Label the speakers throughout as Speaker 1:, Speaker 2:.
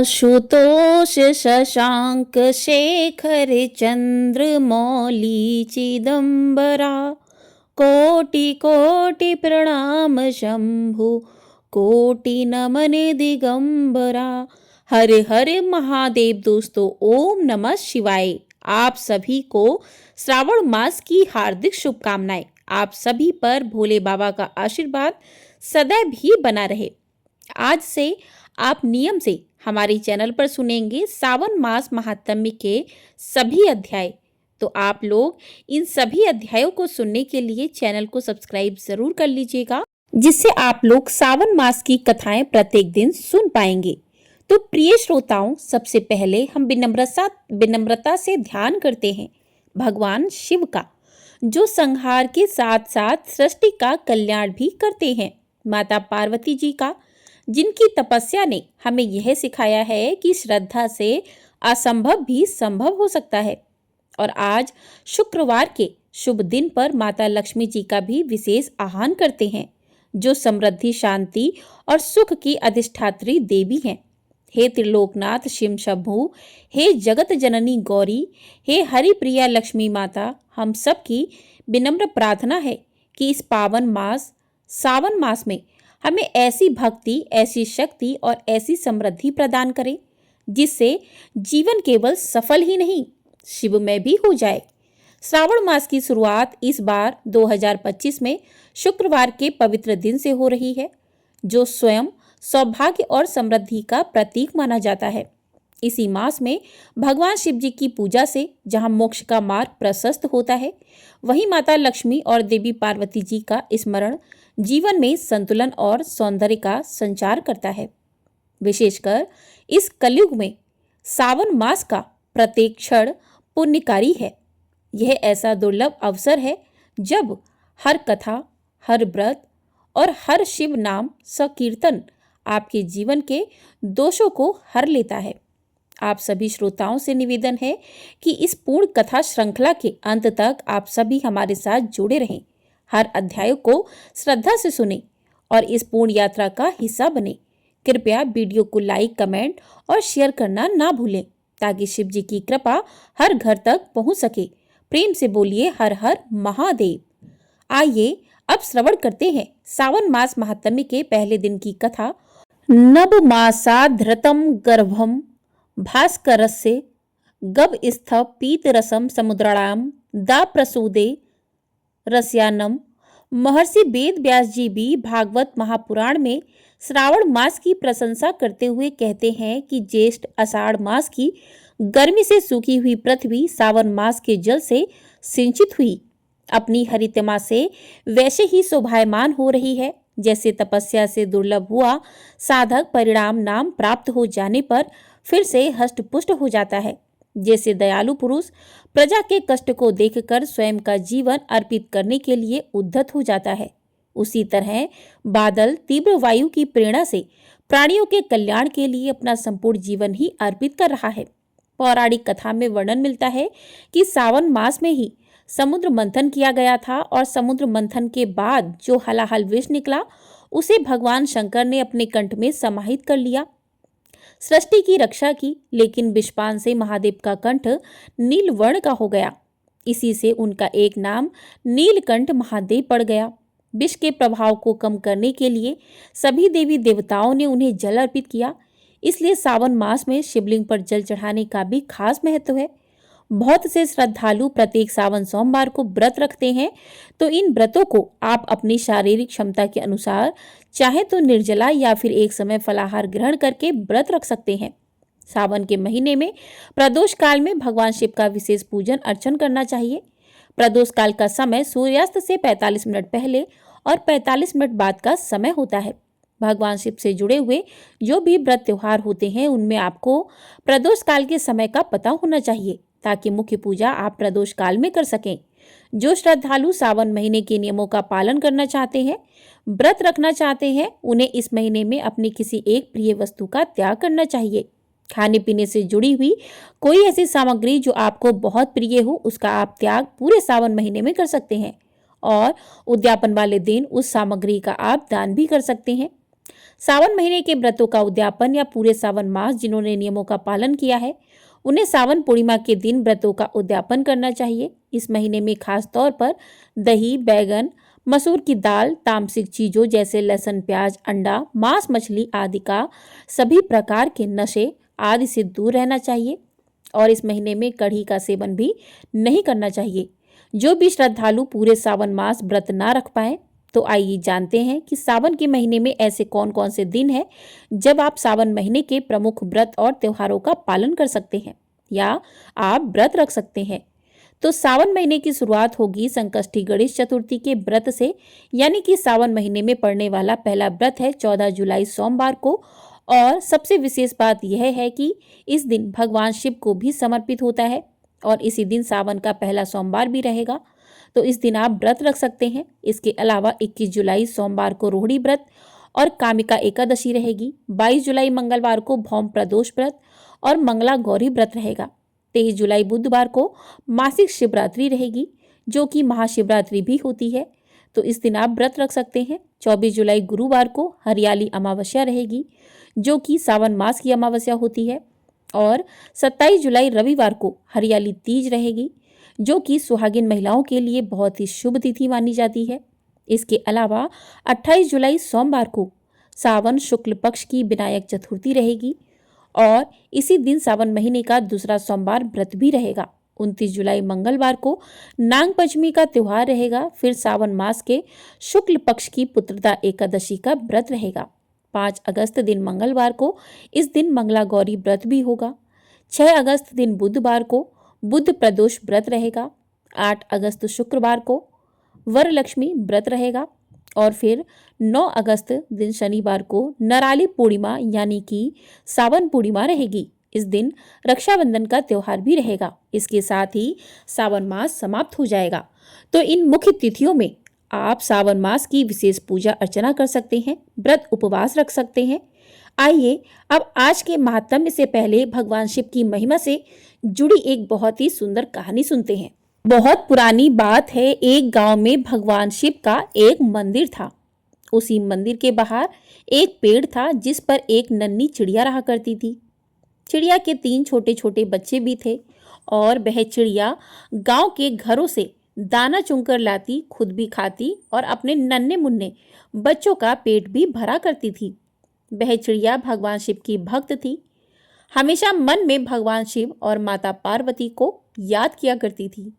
Speaker 1: आशुतोष शशांक शेखर चंद्रमौली चिदंबरा। कोटि कोटि प्रणाम शंभु, कोटि नमन दिगंबरा। हर हर महादेव। दोस्तों, ओम नमः शिवाय। आप सभी को श्रावण मास की हार्दिक शुभकामनाएं। आप सभी पर भोले बाबा का आशीर्वाद सदैव ही बना रहे। आज से आप नियम से हमारे चैनल पर सुनेंगे सावन मास महात्म्य के सभी अध्याय। तो आप लोग इन सभी अध्यायों को सुनने के लिए चैनल को सब्सक्राइब जरूर कर लीजिएगा, जिससे आप लोग सावन मास की कथाएं प्रत्येक दिन सुन पाएंगे। तो प्रिय श्रोताओं, सबसे पहले हम विनम्रता से ध्यान करते हैं भगवान शिव का, जो संहार के साथ साथ सृष्टि का कल्याण भी करते हैं। माता पार्वती जी का, जिनकी तपस्या ने हमें यह सिखाया है कि श्रद्धा से असंभव भी संभव हो सकता है। और आज शुक्रवार के शुभ दिन पर माता लक्ष्मी जी का भी विशेष आह्वान करते हैं, जो समृद्धि, शांति और सुख की अधिष्ठात्री देवी हैं। हे त्रिलोकनाथ शिव शंभु, हे जगत जननी गौरी, हे हरि प्रिया लक्ष्मी माता, हम सब की विनम्र प्रार्थना है कि इस पावन मास सावन मास में हमें ऐसी भक्ति, ऐसी शक्ति और ऐसी समृद्धि प्रदान करें, जिससे जीवन केवल सफल ही नहीं, शिवमय भी हो जाए। श्रावण मास की शुरुआत इस बार 2025 में शुक्रवार के पवित्र दिन से हो रही है, जो स्वयं सौभाग्य और समृद्धि का प्रतीक माना जाता है। इसी मास में भगवान शिव जी की पूजा से जहां मोक्ष का मार्ग प्रशस्त होता है, वहीं माता लक्ष्मी और देवी पार्वती जी का स्मरण जीवन में संतुलन और सौंदर्य का संचार करता है। विशेषकर इस कलयुग में सावन मास का प्रत्येक क्षण पुण्यकारी है। यह ऐसा दुर्लभ अवसर है जब हर कथा, हर व्रत और हर शिव नाम संकीर्तन आपके जीवन के दोषों को हर लेता है। आप सभी श्रोताओं से निवेदन है कि इस पूर्ण कथा श्रृंखला के अंत तक आप सभी हमारे साथ जुड़े रहें, हर अध्याय को श्रद्धा से सुने और इस पूर्ण यात्रा का हिस्सा बने। कृपया वीडियो को लाइक, कमेंट और शेयर करना ना भूलें, ताकि शिव जी की कृपा हर घर तक पहुंच सके। प्रेम से बोलिए हर हर महादेव। आइए अब श्रवण करते हैं सावन मास महात्म्य के पहले दिन की कथा। नवमासाधृतं गर्भम भास्करस्य गभस्थ पीतरसम समुद्राणाम दा प्रसूदे रस्यानम। महर्षि वेद व्यास जी भी भागवत महापुराण में श्रावण मास की प्रशंसा करते हुए कहते हैं कि ज्येष्ठ आषाढ़ मास की गर्मी से सूखी हुई पृथ्वी सावन मास के जल से सिंचित हुई अपनी हरितमा से वैसे ही शोभायमान हो रही है, जैसे तपस्या से दुर्लभ हुआ साधक परिणाम नाम प्राप्त हो जाने पर फिर से हष्ट-पुष्ट हो जाता है। जैसे दयालु पुरुष प्रजा के कष्ट को देखकर स्वयं का जीवन अर्पित करने के लिए उद्यत हो जाता है, उसी तरह बादल तीव्र वायु की प्रेरणा से प्राणियों के कल्याण के लिए अपना संपूर्ण जीवन ही अर्पित कर रहा है। पौराणिक कथा में वर्णन मिलता है कि सावन मास में ही समुद्र मंथन किया गया था और समुद्र मंथन के बाद जो हलाहल विष निकला, उसे भगवान शंकर ने अपने कंठ में समाहित कर लिया, सृष्टि की रक्षा की। लेकिन विषपान से महादेव का कंठ नील वर्ण का हो गया, इसी से उनका एक नाम नीलकंठ महादेव पड़ गया। विष के प्रभाव को कम करने के लिए सभी देवी देवताओं ने उन्हें जल अर्पित किया, इसलिए सावन मास में शिवलिंग पर जल चढ़ाने का भी खास महत्व है। बहुत से श्रद्धालु प्रत्येक सावन सोमवार को व्रत रखते हैं, तो इन व्रतों को आप अपनी शारीरिक क्षमता के अनुसार चाहे तो निर्जला या फिर एक समय फलाहार ग्रहण करके व्रत रख सकते हैं। सावन के महीने में प्रदोष काल में भगवान शिव का विशेष पूजन अर्चन करना चाहिए। प्रदोष काल का समय सूर्यास्त से 45 मिनट पहले और 45 मिनट बाद का समय होता है। भगवान शिव से जुड़े हुए जो भी व्रत त्योहार होते हैं, उनमें आपको प्रदोष काल के समय का पता होना चाहिए, ताकि मुख्य पूजा आप प्रदोष काल में कर सकें। जो श्रद्धालु सावन महीने के नियमों का पालन करना चाहते हैं, व्रत रखना चाहते हैं, उन्हें इस महीने में अपनी किसी एक प्रिय वस्तु का त्याग करना चाहिए। खाने पीने से जुड़ी हुई कोई ऐसी सामग्री जो आपको बहुत प्रिय हो, उसका आप त्याग पूरे सावन महीने में कर सकते हैं और उद्यापन वाले दिन उस सामग्री का आप दान भी कर सकते हैं। सावन महीने के व्रतों का उद्यापन या पूरे सावन मास जिन्होंने नियमों का पालन किया है उन्हें सावन पूर्णिमा के दिन व्रतों का उद्यापन करना चाहिए। इस महीने में खास तौर पर दही, बैगन, मसूर की दाल, तामसिक चीजों जैसे लहसुन, प्याज, अंडा, मांस, मछली आदि का सभी प्रकार के नशे आदि से दूर रहना चाहिए। और इस महीने में कढ़ी का सेवन भी नहीं करना चाहिए। जो भी श्रद्धालु पूरे सावन मास व्रत ना रख पाए तो आइए जानते हैं कि सावन के महीने में ऐसे कौन कौन से दिन हैं जब आप सावन महीने के प्रमुख व्रत और त्योहारों का पालन कर सकते हैं या आप व्रत रख सकते हैं। तो सावन महीने की शुरुआत होगी संकष्टी गणेश चतुर्थी के व्रत से, यानी कि सावन महीने में पड़ने वाला पहला व्रत है 14 जुलाई सोमवार को। और सबसे विशेष बात यह है कि इस दिन भगवान शिव को भी समर्पित होता है और इसी दिन सावन का पहला सोमवार भी रहेगा, तो इस दिन आप व्रत रख सकते हैं। इसके अलावा 21 जुलाई सोमवार को रोहिणी व्रत और कामिका एकादशी रहेगी। 22 जुलाई मंगलवार को भौम प्रदोष व्रत और मंगला गौरी व्रत रहेगा। 23 जुलाई बुधवार को मासिक शिवरात्रि रहेगी जो कि महाशिवरात्रि भी होती है, तो इस दिन आप व्रत रख सकते हैं। 24 जुलाई गुरुवार को हरियाली अमावस्या रहेगी जो कि सावन मास की अमावस्या होती है। और 27 जुलाई रविवार को हरियाली तीज रहेगी जो कि सुहागिन महिलाओं के लिए बहुत ही शुभ तिथि मानी जाती है। इसके अलावा 28 जुलाई सोमवार को सावन शुक्ल पक्ष की विनायक चतुर्थी रहेगी और इसी दिन सावन महीने का दूसरा सोमवार व्रत भी रहेगा। 29 जुलाई मंगलवार को नाग पंचमी का त्योहार रहेगा। फिर सावन मास के शुक्ल पक्ष की पुत्रदा एकादशी का व्रत रहेगा। 5 अगस्त दिन मंगलवार को इस दिन मंगला गौरी व्रत भी होगा। 6 अगस्त दिन बुधवार को बुध प्रदोष व्रत रहेगा। 8 अगस्त शुक्रवार को वरलक्ष्मी व्रत रहेगा और फिर 9 अगस्त दिन शनिवार को नराली पूर्णिमा यानी कि सावन पूर्णिमा रहेगी। इस दिन रक्षाबंधन का त्योहार भी रहेगा। इसके साथ ही सावन मास समाप्त हो जाएगा। तो इन मुख्य तिथियों में आप सावन मास की विशेष पूजा अर्चना कर सकते हैं, व्रत उपवास रख सकते हैं। आइए अब आज के महात्म्य से पहले भगवान शिव की महिमा से जुड़ी एक बहुत ही सुंदर कहानी सुनते हैं। बहुत पुरानी बात है, एक गांव में भगवान शिव का एक मंदिर था। उसी मंदिर के बाहर एक पेड़ था जिस पर एक नन्ही चिड़िया रहा करती थी। चिड़िया के 3 छोटे छोटे बच्चे भी थे और वह चिड़िया गांव के घरों से दाना चुनकर लाती, खुद भी खाती और अपने नन्हे मुन्ने बच्चों का पेट भी भरा करती थी। वह चिड़िया भगवान शिव की भक्त थी, हमेशा मन में भगवान शिव और माता पार्वती को याद किया करती थी।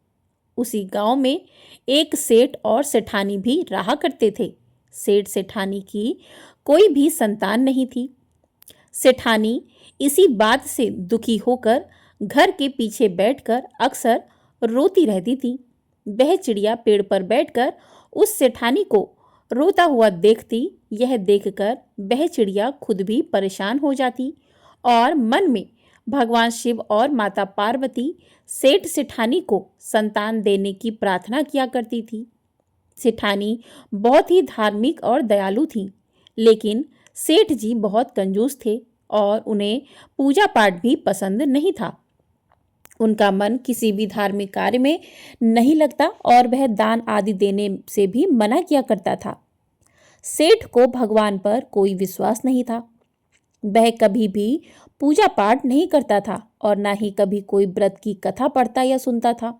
Speaker 1: उसी गांव में एक सेठ और सेठानी भी रहा करते थे। सेठ सेठानी की कोई भी संतान नहीं थी। सेठानी इसी बात से दुखी होकर घर के पीछे बैठकर अक्सर रोती रहती थी। वह चिड़िया पेड़ पर बैठकर उस सेठानी को रोता हुआ देखती। यह देखकर वह चिड़िया खुद भी परेशान हो जाती और मन में भगवान शिव और माता पार्वती सेठ सेठानी को संतान देने की प्रार्थना किया करती थी। सेठानी बहुत ही धार्मिक और दयालु थी, लेकिन सेठ जी बहुत कंजूस थे और उन्हें पूजा पाठ भी पसंद नहीं था। उनका मन किसी भी धार्मिक कार्य में नहीं लगता और वह दान आदि देने से भी मना किया करता था। सेठ को भगवान पर कोई विश्वास नहीं था। वह कभी भी पूजा पाठ नहीं करता था और ना ही कभी कोई व्रत की कथा पढ़ता या सुनता था।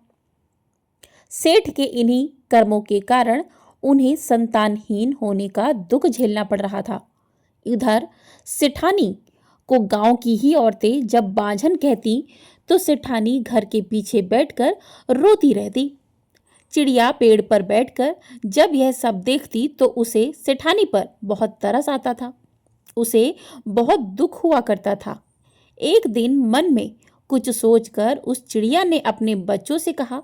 Speaker 1: सेठ के इन्हीं कर्मों के कारण उन्हें संतानहीन होने का दुख झेलना पड़ रहा था। इधर सेठानी को गांव की ही औरतें जब बांझन कहती तो सेठानी घर के पीछे बैठकर रोती रहती। चिड़िया पेड़ पर बैठकर जब यह सब देखती तो उसे सेठानी पर बहुत तरस आता था। उसे बहुत दुख हुआ करता था। एक दिन मन में कुछ सोचकर उस चिड़िया ने अपने बच्चों से कहा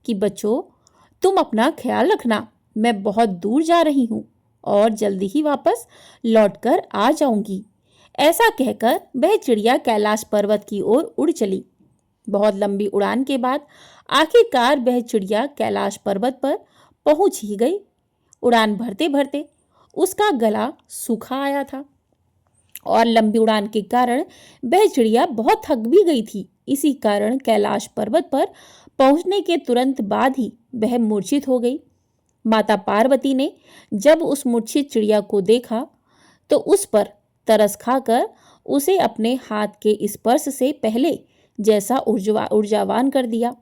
Speaker 1: कि बच्चों, तुम अपना ख्याल रखना, मैं बहुत दूर जा रही हूँ और जल्दी ही वापस लौटकर आ जाऊंगी। ऐसा कहकर वह चिड़िया कैलाश पर्वत की ओर उड़ चली। बहुत लंबी उड़ान के बाद आखिरकार वह चिड़िया कैलाश पर्वत पर पहुंच ही गई। उड़ान भरते भरते उसका गला सूखा आया था और लंबी उड़ान के कारण वह चिड़िया बहुत थक भी गई थी। इसी कारण कैलाश पर्वत पर पहुंचने के तुरंत बाद ही वह मूर्छित हो गई। माता पार्वती ने जब उस मूर्छित चिड़िया को देखा तो उस पर तरस खाकर उसे अपने हाथ के स्पर्श से पहले जैसा ऊर्जावान कर दिया।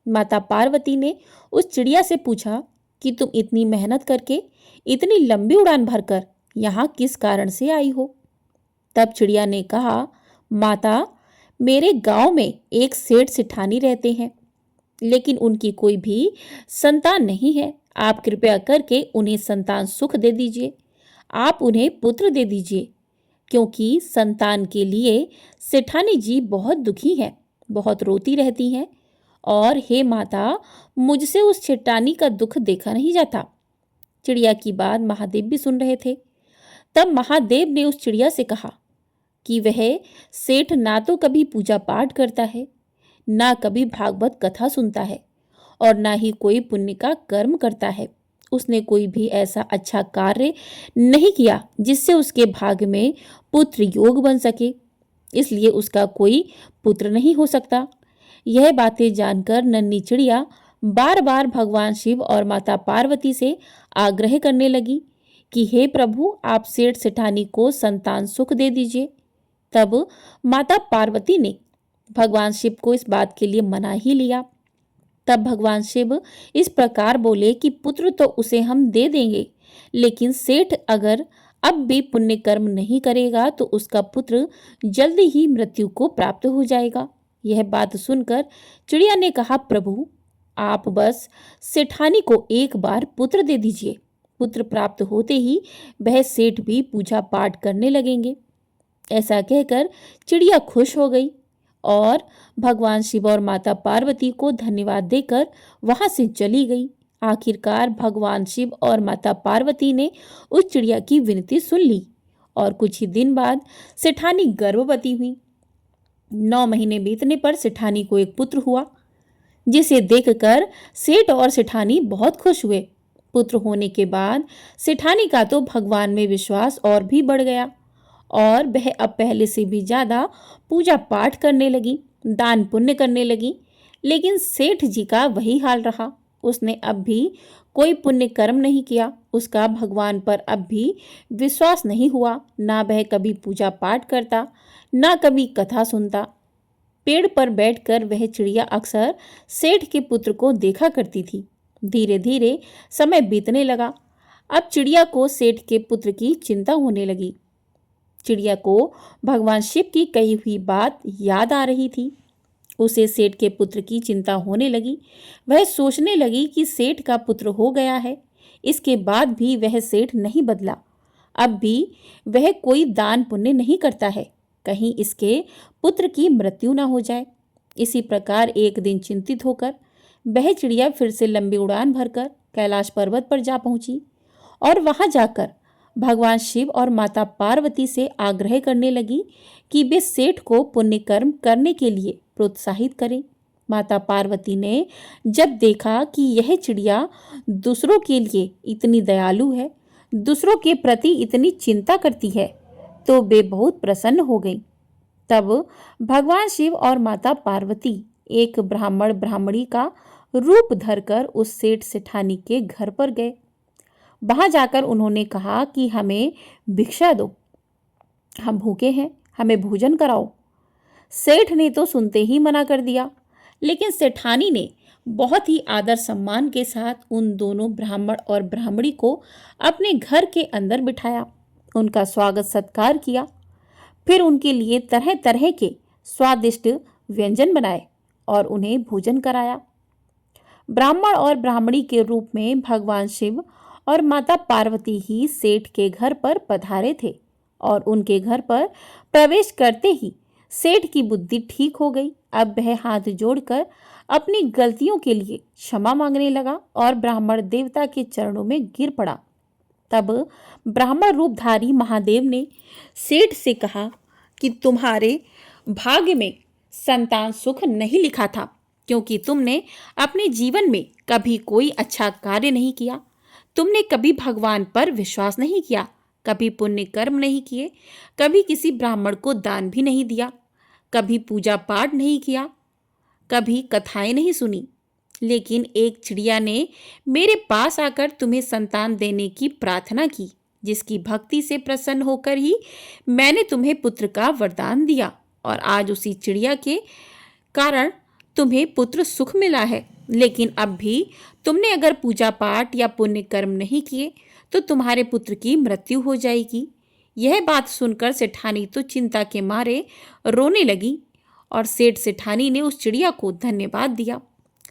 Speaker 1: माता पार्वती ने उस चिड़िया से पूछा कि तुम इतनी मेहनत करके इतनी लंबी उड़ान भरकर यहाँ किस कारण से आई हो? तब चिड़िया ने कहा, माता, मेरे गांव में एक सेठ सेठानी रहते हैं, लेकिन उनकी कोई भी संतान नहीं है। आप कृपया करके उन्हें संतान सुख दे दीजिए। आप उन्हें पुत्र दे दीजिए, क्योंकि संतान के लिए सेठानी जी बहुत दुखी हैं, बहुत रोती रहती हैं। और हे माता, मुझसे उस सेठानी का दुख देखा नहीं जाता। चिड़िया की बात महादेव भी सुन रहे थे। तब महादेव ने उस चिड़िया से कहा कि वह सेठ ना तो कभी पूजा पाठ करता है, ना कभी भागवत कथा सुनता है, और ना ही कोई पुण्य का कर्म करता है। उसने कोई भी ऐसा अच्छा कार्य नहीं किया जिससे उसके भाग्य में पुत्र योग बन सके, इसलिए उसका कोई पुत्र नहीं हो सकता। यह बातें जानकर नन्ही चिड़िया बार बार भगवान शिव और माता पार्वती से आग्रह करने लगी कि हे प्रभु, आप सेठ सेठानी को संतान सुख दे दीजिए। तब माता पार्वती ने भगवान शिव को इस बात के लिए मना ही लिया। तब भगवान शिव इस प्रकार बोले कि पुत्र तो उसे हम दे देंगे, लेकिन सेठ अगर अब भी पुण्य कर्म नहीं करेगा तो उसका पुत्र जल्दी ही मृत्यु को प्राप्त हो जाएगा। यह बात सुनकर चिड़िया ने कहा, प्रभु, आप बस सेठानी को एक बार पुत्र दे दीजिए। पुत्र प्राप्त होते ही वह सेठ भी पूजा पाठ करने लगेंगे। ऐसा कहकर चिड़िया खुश हो गई और भगवान शिव और माता पार्वती को धन्यवाद देकर वहां से चली गई। आखिरकार भगवान शिव और माता पार्वती ने उस चिड़िया की विनती सुन ली और कुछ ही दिन बाद सेठानी गर्भवती हुई। 9 महीने बीतने पर सेठानी को एक पुत्र हुआ, जिसे देखकर सेठ और सेठानी बहुत खुश हुए। पुत्र होने के बाद सेठानी का तो भगवान में विश्वास और भी बढ़ गया और वह अब पहले से भी ज्यादा पूजा पाठ करने लगी, दान पुण्य करने लगी। लेकिन सेठ जी का वही हाल रहा। उसने अब भी कोई पुण्य कर्म नहीं किया। उसका भगवान पर अब भी विश्वास नहीं हुआ। ना वह कभी पूजा पाठ करता, ना कभी कथा सुनता। पेड़ पर बैठकर वह चिड़िया अक्सर सेठ के पुत्र को देखा करती थी। धीरे धीरे समय बीतने लगा। अब चिड़िया को सेठ के पुत्र की चिंता होने लगी। चिड़िया को भगवान शिव की कही हुई बात याद आ रही थी। उसे सेठ के पुत्र की चिंता होने लगी। वह सोचने लगी कि सेठ का पुत्र हो गया है, इसके बाद भी वह सेठ नहीं बदला। अब भी वह कोई दान पुण्य नहीं करता है, कहीं इसके पुत्र की मृत्यु न हो जाए। इसी प्रकार एक दिन चिंतित होकर वह चिड़िया फिर से लंबी उड़ान भरकर कैलाश पर्वत पर जा पहुंची और वहां जाकर भगवान शिव और माता पार्वती से आग्रह करने लगी कि वे सेठ को पुण्य कर्म करने के लिए प्रोत्साहित करें। माता पार्वती ने जब देखा कि यह चिड़िया दूसरों के लिए इतनी दयालु है, दूसरों के प्रति इतनी चिंता करती है, तो वे बहुत प्रसन्न हो गई। तब भगवान शिव और माता पार्वती एक ब्राह्मण ब्राह्मणी का रूप धरकर उस सेठ सेठानी के घर पर गए। वहां जाकर उन्होंने कहा कि हमें भिक्षा दो, हम भूखे हैं, हमें भोजन कराओ। सेठ ने तो सुनते ही मना कर दिया, लेकिन सेठानी ने बहुत ही आदर सम्मान के साथ उन दोनों ब्राह्मण और ब्राह्मणी को अपने घर के अंदर बिठाया, उनका स्वागत सत्कार किया। फिर उनके लिए तरह तरह के स्वादिष्ट व्यंजन बनाए और उन्हें भोजन कराया। ब्राह्मण और ब्राह्मणी के रूप में भगवान शिव और माता पार्वती ही सेठ के घर पर पधारे थे और उनके घर पर प्रवेश करते ही सेठ की बुद्धि ठीक हो गई। अब वह हाथ जोड़कर अपनी गलतियों के लिए क्षमा मांगने लगा और ब्राह्मण देवता के चरणों में गिर पड़ा। तब ब्राह्मण रूपधारी महादेव ने सेठ से कहा कि तुम्हारे भाग्य में संतान सुख नहीं लिखा था, क्योंकि तुमने अपने जीवन में कभी कोई अच्छा कार्य नहीं किया। तुमने कभी भगवान पर विश्वास नहीं किया, कभी पुण्य कर्म नहीं किए, कभी किसी ब्राह्मण को दान भी नहीं दिया, कभी पूजा पाठ नहीं किया, कभी कथाएं नहीं सुनी। लेकिन एक चिड़िया ने मेरे पास आकर तुम्हें संतान देने की प्रार्थना की, जिसकी भक्ति से प्रसन्न होकर ही मैंने तुम्हें पुत्र का वरदान दिया और आज उसी चिड़िया के कारण तुम्हें पुत्र सुख मिला है। लेकिन अब भी तुमने अगर पूजा पाठ या पुण्य कर्म नहीं किए तो तुम्हारे पुत्र की मृत्यु हो जाएगी। यह बात सुनकर सेठानी तो चिंता के मारे रोने लगी और सेठ सेठानी ने उस चिड़िया को धन्यवाद दिया।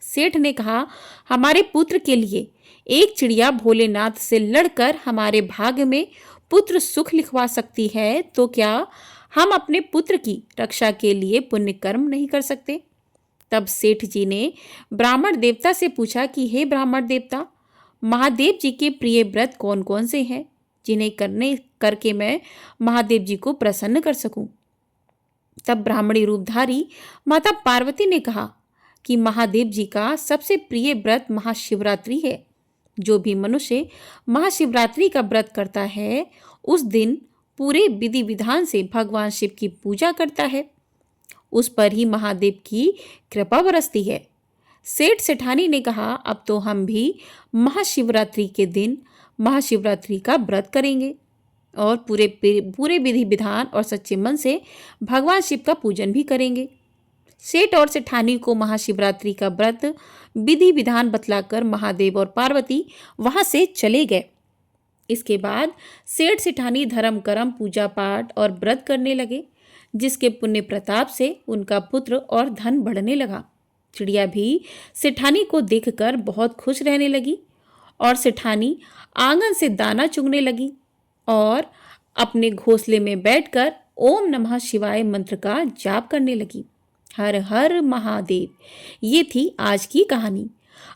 Speaker 1: सेठ ने कहा, हमारे पुत्र के लिए एक चिड़िया भोलेनाथ से लड़कर हमारे भाग्य में पुत्र सुख लिखवा सकती है, तो क्या हम अपने पुत्र की रक्षा के लिए पुण्य कर्म नहीं कर सकते? तब सेठ जी ने ब्राह्मण देवता से पूछा कि हे ब्राह्मण देवता, महादेव जी के प्रिय व्रत कौन कौन से हैं जिन्हें करके मैं महादेव जी को प्रसन्न कर सकूं? तब ब्राह्मणी रूपधारी माता पार्वती ने कहा कि महादेव जी का सबसे प्रिय व्रत महाशिवरात्रि है। जो भी मनुष्य महाशिवरात्रि का व्रत करता है उस दिन पूरे विधि विधान से भगवान शिव की पूजा करता है, उस पर ही महादेव की कृपा बरसती है। सेठ सेठानी ने कहा, अब तो हम भी महाशिवरात्रि के दिन महाशिवरात्रि का व्रत करेंगे और पूरे विधि विधान और सच्चे मन से भगवान शिव का पूजन भी करेंगे। सेठ और सेठानी को महाशिवरात्रि का व्रत विधि विधान बतलाकर महादेव और पार्वती वहां से चले गए। इसके बाद सेठ सेठानी धर्म कर्म पूजा पाठ और व्रत करने लगे, जिसके पुण्य प्रताप से उनका पुत्र और धन बढ़ने लगा। चिड़िया भी सेठानी को देखकर बहुत खुश रहने लगी और सेठानी आंगन से दाना चुगने लगी और अपने घोंसले में बैठकर ओम नमः शिवाय मंत्र का जाप करने लगी। हर हर महादेव। ये थी आज की कहानी।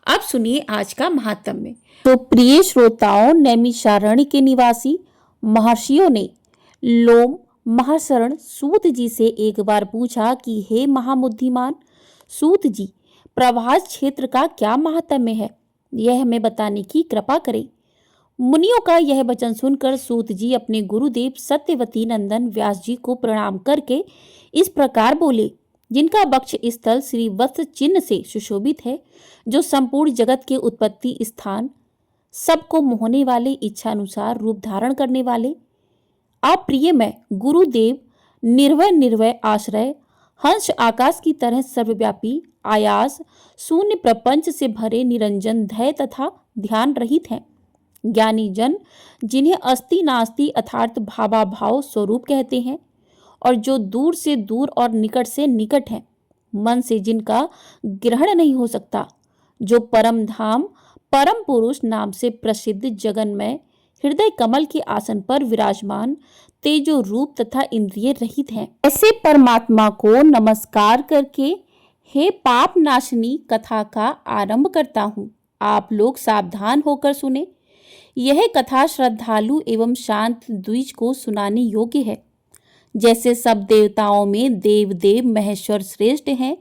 Speaker 1: अब सुनिए आज का महात्म्य। तो प्रिय श्रोताओं, नैमिषारण्य के निवासी महर्षियों ने लोम महाशरण सूत जी से एक बार पूछा कि हे महाबुद्धिमान सूत जी, प्रभास क्षेत्र का क्या महात्म्य है, यह हमें बताने की कृपा करें। मुनियों का यह वचन सुनकर सूत जी अपने गुरुदेव सत्यवती नंदन व्यास जी को प्रणाम करके इस प्रकार बोले, जिनका वक्ष स्थल श्री वत्स चिन्ह से सुशोभित है, जो संपूर्ण जगत के उत्पत्ति स्थान, सबको मोहने वाले, इच्छा अनुसार रूप धारण करने वाले, आप प्रिय मैं गुरुदेव, निर्भय आश्रय, हंस आकाश की तरह सर्वव्यापी, आयास शून्य प्रपंच से भरे, निरंजन धैर्य तथा ध्यान रहित हैं। ज्ञानी जन जिन्हें अस्ति नास्ति अर्थात भावाभाव स्वरूप कहते हैं और जो दूर से दूर और निकट से निकट हैं, मन से जिनका ग्रहण नहीं हो सकता, जो परम धाम परम पुरुष नाम से प्रसिद्ध जगन्मय हृदय कमल के आसन पर विराजमान, तेजो रूप तथा इंद्रिय रहित हैं, ऐसे परमात्मा को नमस्कार करके हे पाप नाशनी कथा का आरंभ करता हूँ। आप लोग सावधान होकर सुने। यह कथा श्रद्धालु एवं शांत द्विज को सुनाने योग्य है। जैसे सब देवताओं में देव महेश्वर श्रेष्ठ हैं,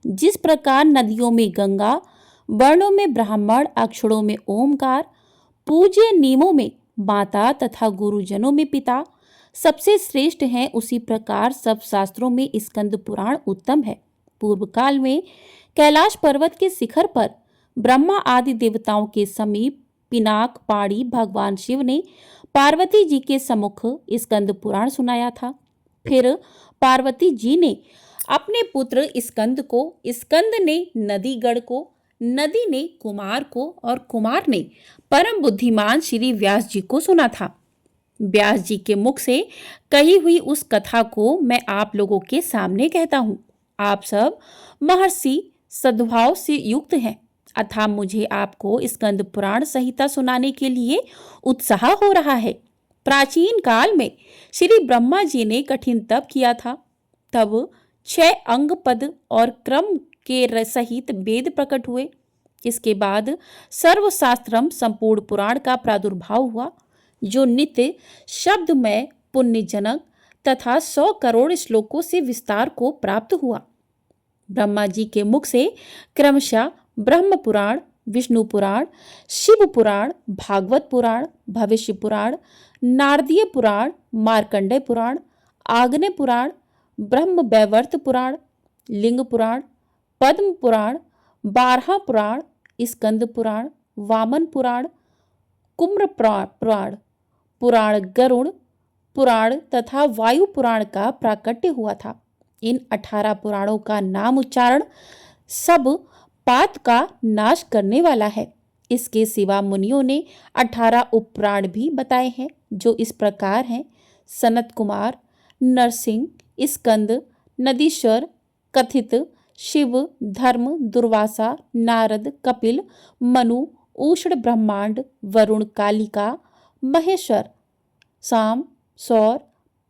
Speaker 1: जिस प्रकार नदियों में गंगा, वर्णों में ब्राह्मण, अक्षरों में ओमकार, पूज्य नियमों में माता तथा गुरुजनों में पिता सबसे श्रेष्ठ हैं, उसी प्रकार सब शास्त्रों में स्कंद पुराण उत्तम है। पूर्व काल में कैलाश पर्वत के शिखर पर ब्रह्मा आदि देवताओं के समीप पिनाक पाड़ी भगवान शिव ने पार्वती जी के सम्मुख स्कंद पुराण सुनाया था। फिर पार्वती जी ने अपने पुत्र स्कंद को, स्कंद ने नदीगढ़ को, नदी ने कुमार को और कुमार ने परम बुद्धिमान श्री व्यास जी को सुना था। व्यास जी के मुख से कही हुई उस कथा को मैं आप लोगों के सामने कहता हूँ। आप सब महर्षि सद्भाव से युक्त हैं, अतः मुझे आपको स्कंद पुराण संहिता सुनाने के लिए उत्साह हो रहा है। प्राचीन काल में श्री ब्रह्मा जी ने कठिन तप किया था, तब 6 अंग पद और क्रम के सहित वेद प्रकट हुए। इसके बाद सर्वशास्त्रम संपूर्ण पुराण का प्रादुर्भाव हुआ, जो नित्य शब्दमय पुण्यजनक तथा 100 करोड़ श्लोकों से विस्तार को प्राप्त हुआ। ब्रह्मा जी के मुख से क्रमशः ब्रह्म पुराण, विष्णु पुराण, शिव पुराण, भागवत पुराण, भविष्य पुराण, नारदीय पुराण, मार्कंडेय पुराण, आग्नेय पुराण, ब्रह्म वैवर्त पुराण, लिंग पुराण, पद्म पुराण, 12 पुराण, स्कंद पुराण, वामन पुराण, कुम्र पुराण, पुराण गरुड़ पुराण तथा वायु पुराण का प्राकट्य हुआ था। इन 18 पुराणों का नाम उच्चारण सब पात का नाश करने वाला है। इसके सिवा मुनियों ने 18 उपपुराण भी बताए हैं, जो इस प्रकार हैं: सनत कुमार, नरसिंह, स्कंद, नदीश्वर, कथित, शिव, धर्म, दुर्वासा, नारद, कपिल, मनु, उष्ण ब्रह्मांड, वरुण, कालिका, महेश्वर, साम, सौर,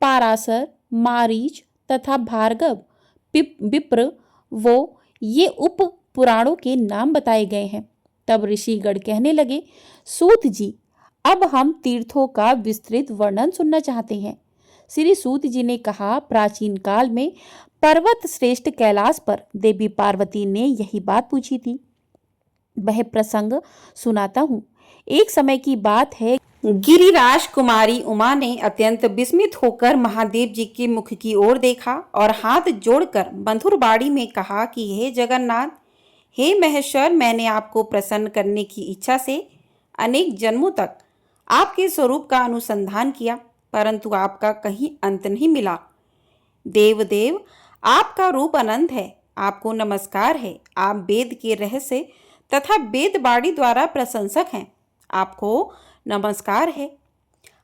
Speaker 1: पारासर, मारीच तथा भार्गव, विप्र वो ये उप पुराणों के नाम बताए गए हैं। तब ऋषिगण कहने लगे, सूत जी, अब हम तीर्थों का विस्तृत वर्णन सुनना चाहते हैं। श्री सूत जी ने कहा, प्राचीन काल में पर्वत श्रेष्ठ कैलाश पर देवी पार्वती ने यही बात पूछी थी। वह प्रसंग सुनाता हूँ। एक समय की बात है, गिरिराज कुमारी उमा ने अत्यंत विस्मित होकर महादेव जी के मुख की ओर देखा और हाथ जोड़कर मधुर बाणी में कहा कि हे जगन्नाथ, हे महेश्वर, मैंने आपको प्रसन्न करने की इच्छा से अनेक जन्मों तक आपके स्वरूप का अनुसंधान किया, परंतु आपका कहीं अंत नहीं मिला। देवदेव, आपका रूप अनंत है, आपको नमस्कार है। आप वेद के रहस्य तथा वेद बाणी द्वारा प्रशंसक हैं, आपको नमस्कार है।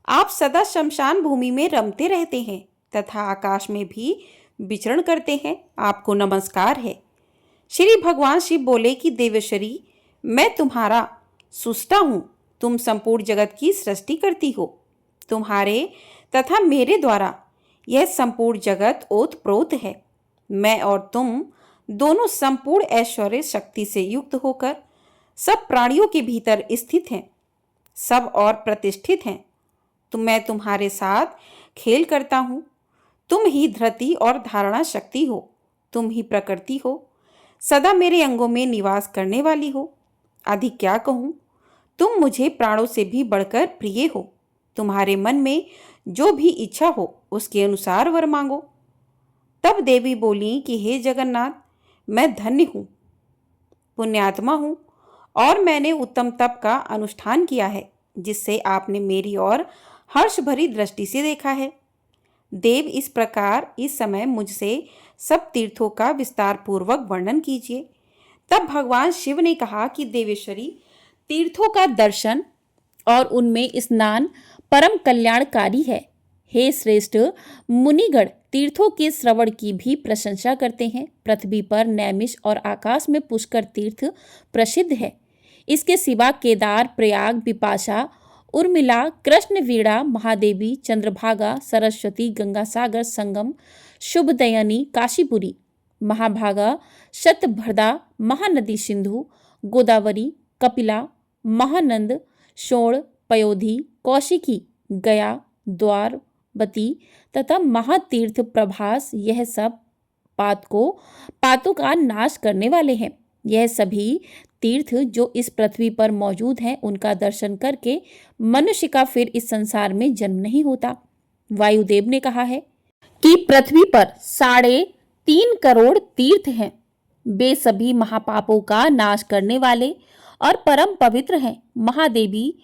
Speaker 1: आप सदा शमशान भूमि में रमते रहते हैं तथा आकाश में भी विचरण करते हैं, आपको नमस्कार है। श्री भगवान शिव बोले कि देवेश्वरी, मैं तुम्हारा सुष्टा हूँ, तुम संपूर्ण जगत की सृष्टि करती हो। तुम्हारे तथा मेरे द्वारा यह संपूर्ण जगत ओतप्रोत है। मैं और तुम दोनों संपूर्ण ऐश्वर्य शक्ति से युक्त होकर सब प्राणियों के भीतर स्थित हैं, सब और प्रतिष्ठित हैं। मैं तुम्हारे साथ खेल करता हूँ। तुम ही धृति और धारणा शक्ति हो, तुम ही प्रकृति हो, सदा मेरे अंगों में निवास करने वाली हो। अधिक क्या कहूँ, तुम मुझे प्राणों से भी बढ़कर प्रिय हो। तुम्हारे मन में जो भी इच्छा हो उसके अनुसार वर मांगो। तब देवी बोली कि हे जगन्नाथ, मैं धन्य हूँ, पुण्यात्मा हूँ और मैंने उत्तम तप का अनुष्ठान किया है, जिससे आपने मेरी ओर हर्ष भरी दृष्टि से देखा है। देव, इस प्रकार इस समय मुझसे सब तीर्थों का विस्तार पूर्वक वर्णन कीजिए। तब भगवान शिव ने कहा कि देवेश्वरी, तीर्थों का दर्शन और उनमें स्नान परम कल्याणकारी है। हे श्रेष्ठ मुनिगण, तीर्थों के श्रवण की भी प्रशंसा करते हैं। पृथ्वी पर नैमिष और आकाश में पुष्कर तीर्थ प्रसिद्ध है। इसके सिवा केदार, प्रयाग, विपाशा, उर्मिला, कृष्णवीणा, महादेवी, चंद्रभागा, सरस्वती, गंगासागर संगम, शुभदयनी, काशीपुरी, महाभागा, शतभद्रा, महानदी सिंधु, गोदावरी, कपिला, महानंद, शोण, पयोधी, कौशिकी, गया, द्वारवती तथा महातीर्थ प्रभास, यह सब पातों का नाश करने वाले हैं। यह सभी तीर्थ जो इस पृथ्वी पर मौजूद हैं, उनका दर्शन करके मनुष्य का फिर इस संसार में जन्म नहीं होता। वायुदेव ने कहा है कि पृथ्वी पर 3.5 करोड़ तीर्थ हैं। वे सभी महापापों का नाश करने वाले और परम पवित्र हैं। महादेवी,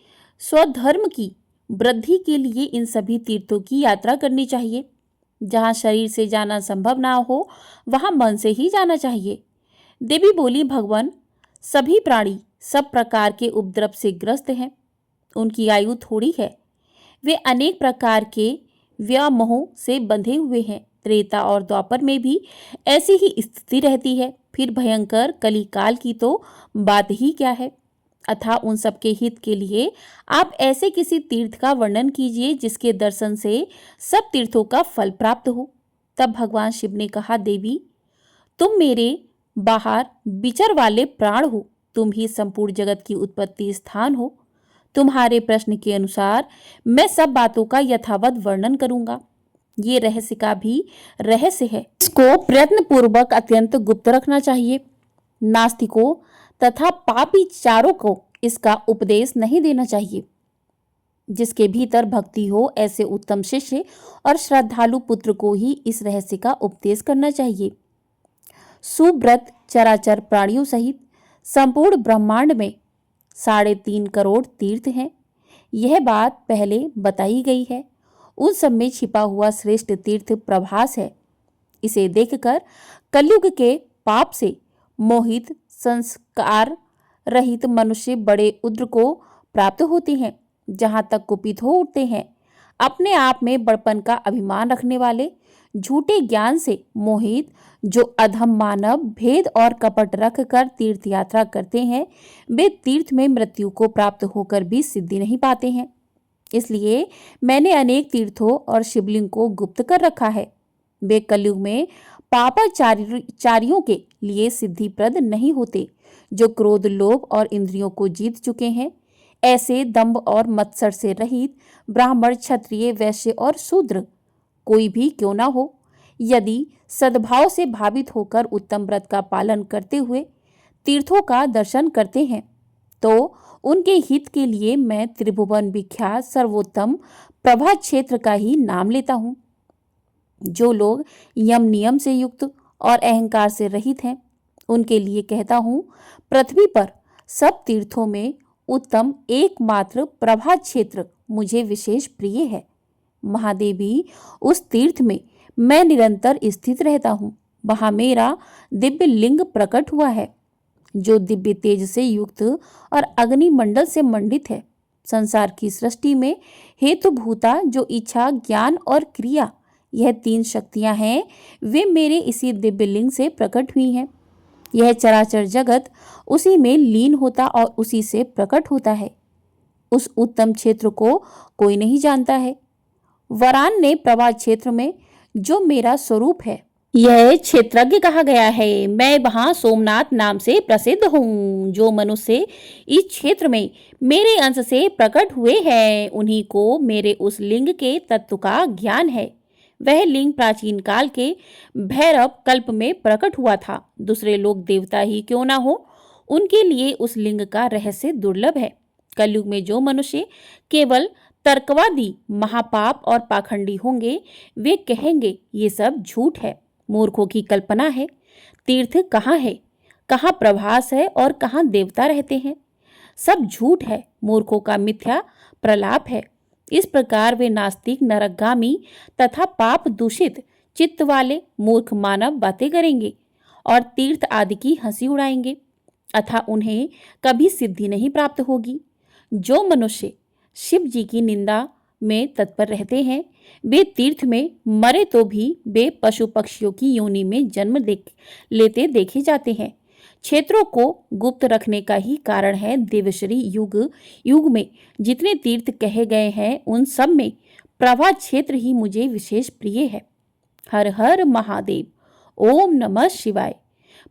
Speaker 1: स्वधर्म की वृद्धि के लिए इन सभी तीर्थों की यात्रा करनी चाहिए। जहाँ शरीर से जाना संभव ना हो, वहाँ मन से ही जाना चाहिए। देवी बोली, भगवान, सभी प्राणी सब प्रकार के उपद्रव से ग्रस्त हैं। उनकी आयु थोड़ी है। वे अनेक प्रकार के व्यामोहों से बंधे हुए हैं। त्रेता और द्वापर में भी ऐसी ही स्थिति रहती है। फिर भयंकर कलिकाल की तो बात ही क्या है। अतः उन सबके हित के लिए आप ऐसे किसी तीर्थ का वर्णन कीजिए जिसके दर्शन से सब तीर्थों का फल प्राप्त हो। तब भगवान शिव ने कहा, देवी, तुम मेरे बाहर विचर वाले प्राण हो, तुम ही संपूर्ण जगत की उत्पत्ति स्थान हो। तुम्हारे प्रश्न के अनुसार मैं सब बातों का यथावत वर्णन करूंगा। ये रहस्य का भी रहस्य है, इसको प्रयत्न पूर्वक अत्यंत गुप्त रखना चाहिए। नास्तिकों तथा पापी चारों को इसका उपदेश नहीं देना चाहिए। जिसके भीतर भक्ति हो, ऐसे उत्तम शिष्य और श्रद्धालु पुत्र को ही इस रहस्य का उपदेश करना चाहिए। सुव्रत चराचर प्राणियों सहित संपूर्ण ब्रह्मांड में 3.5 करोड़ तीर्थ हैं। यह बात पहले बताई गई है। उन सब में छिपा हुआ श्रेष्ठ तीर्थ प्रभास है। इसे देखकर कलयुग के पाप से मोहित संस्कार रहित मनुष्य बड़े उद्र को प्राप्त होते हैं, जहां तक कुपित हो उठते हैं। अपने आप में बड़पन का अभिमान रखने वाले, झूठे ज्ञान से मोहित जो अधम मानव भेद और कपट रख कर तीर्थ यात्रा करते हैं, वे तीर्थ में मृत्यु को प्राप्त होकर भी सिद्धि नहीं पाते हैं। इसलिए मैंने अनेक तीर्थों और शिवलिंग को गुप्त कर रखा है। वे कलयुग में पापाचारियों के लिए सिद्धिप्रद नहीं होते। जो क्रोध, लोभ और इंद्रियों को जीत चुके हैं, ऐसे दंभ और मत्सर से रहित ब्राह्मण, क्षत्रिय, वैश्य और शूद्र कोई भी क्यों ना हो, यदि सद्भाव से भावित होकर उत्तम व्रत का पालन करते हुए तीर्थों का दर्शन करते हैं, तो उनके हित के लिए मैं त्रिभुवन विख्यात सर्वोत्तम प्रभा क्षेत्र का ही नाम लेता हूँ। जो लोग यम नियम से युक्त और अहंकार से रहित हैं, उनके लिए कहता हूँ, पृथ्वी पर सब तीर्थों में उत्तम एकमात्र प्रभा क्षेत्र मुझे विशेष प्रिय है। महादेवी, उस तीर्थ में मैं निरंतर स्थित रहता हूँ। वहाँ मेरा दिव्य लिंग प्रकट हुआ है, जो दिव्य तेज से युक्त और अग्निमंडल से मंडित है। संसार की सृष्टि में हेतुभूता जो इच्छा, ज्ञान और क्रिया, यह 3 शक्तियां हैं, वे मेरे इसी दिव्य लिंग से प्रकट हुई हैं। यह चराचर जगत उसी में लीन होता और उसी से प्रकट होता है। उस उत्तम क्षेत्र को कोई नहीं जानता है। वरान ने प्रभा क्षेत्र में जो मेरा स्वरूप है, यह क्षेत्रज्ञ कहा गया है। मैं वहां सोमनाथ नाम से प्रसिद्ध हूँ। जो मनुष्य इस क्षेत्र में मेरे अंश से प्रकट हुए हैं, उन्हीं को मेरे उस लिंग के तत्व का ज्ञान है। वह लिंग प्राचीन काल के भैरव कल्प में प्रकट हुआ था। दूसरे लोग देवता ही क्यों ना हो, उनके लिए उस लिंग का रहस्य दुर्लभ है। कलयुग में जो मनुष्य केवल तर्कवादी, महापाप और पाखंडी होंगे, वे कहेंगे ये सब झूठ है, मूर्खों की कल्पना है। तीर्थ कहाँ है, कहाँ प्रभास है और कहाँ देवता रहते हैं? सब झूठ है, मूर्खों का मिथ्या प्रलाप है। इस प्रकार वे नास्तिक, नरकगामी तथा पाप दूषित चित्त वाले मूर्ख मानव बातें करेंगे और तीर्थ आदि की हंसी उड़ाएंगे, अतः उन्हें कभी सिद्धि नहीं प्राप्त होगी। जो मनुष्य शिव जी की निंदा में तत्पर रहते हैं, वे तीर्थ में मरे तो भी वे पशु पक्षियों की योनि में जन्म लेते देखे जाते हैं। क्षेत्रों को गुप्त रखने का ही कारण है देवश्री युग में जितने तीर्थ कहे गए हैं, उन सब में प्रभा क्षेत्र ही मुझे विशेष प्रिय है। हर हर महादेव, ओम नमः शिवाय।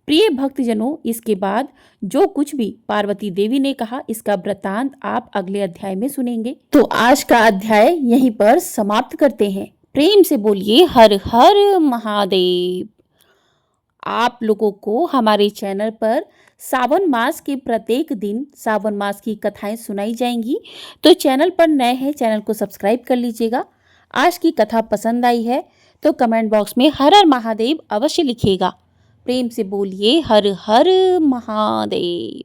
Speaker 1: प्रिय भक्तजनों, इसके बाद जो कुछ भी पार्वती देवी ने कहा, इसका वृत्तांत आप अगले अध्याय में सुनेंगे। तो आज का अध्याय यहीं पर समाप्त करते हैं। प्रेम से बोलिए हर हर महादेव। आप लोगों को हमारे चैनल पर सावन मास के प्रत्येक दिन सावन मास की कथाएं सुनाई जाएंगी। तो चैनल पर नए हैं, चैनल को सब्सक्राइब कर लीजिएगा। आज की कथा पसंद आई है तो कमेंट बॉक्स में हर हर महादेव अवश्य लिखिएगा। प्रेम से बोलिए हर हर महादेव।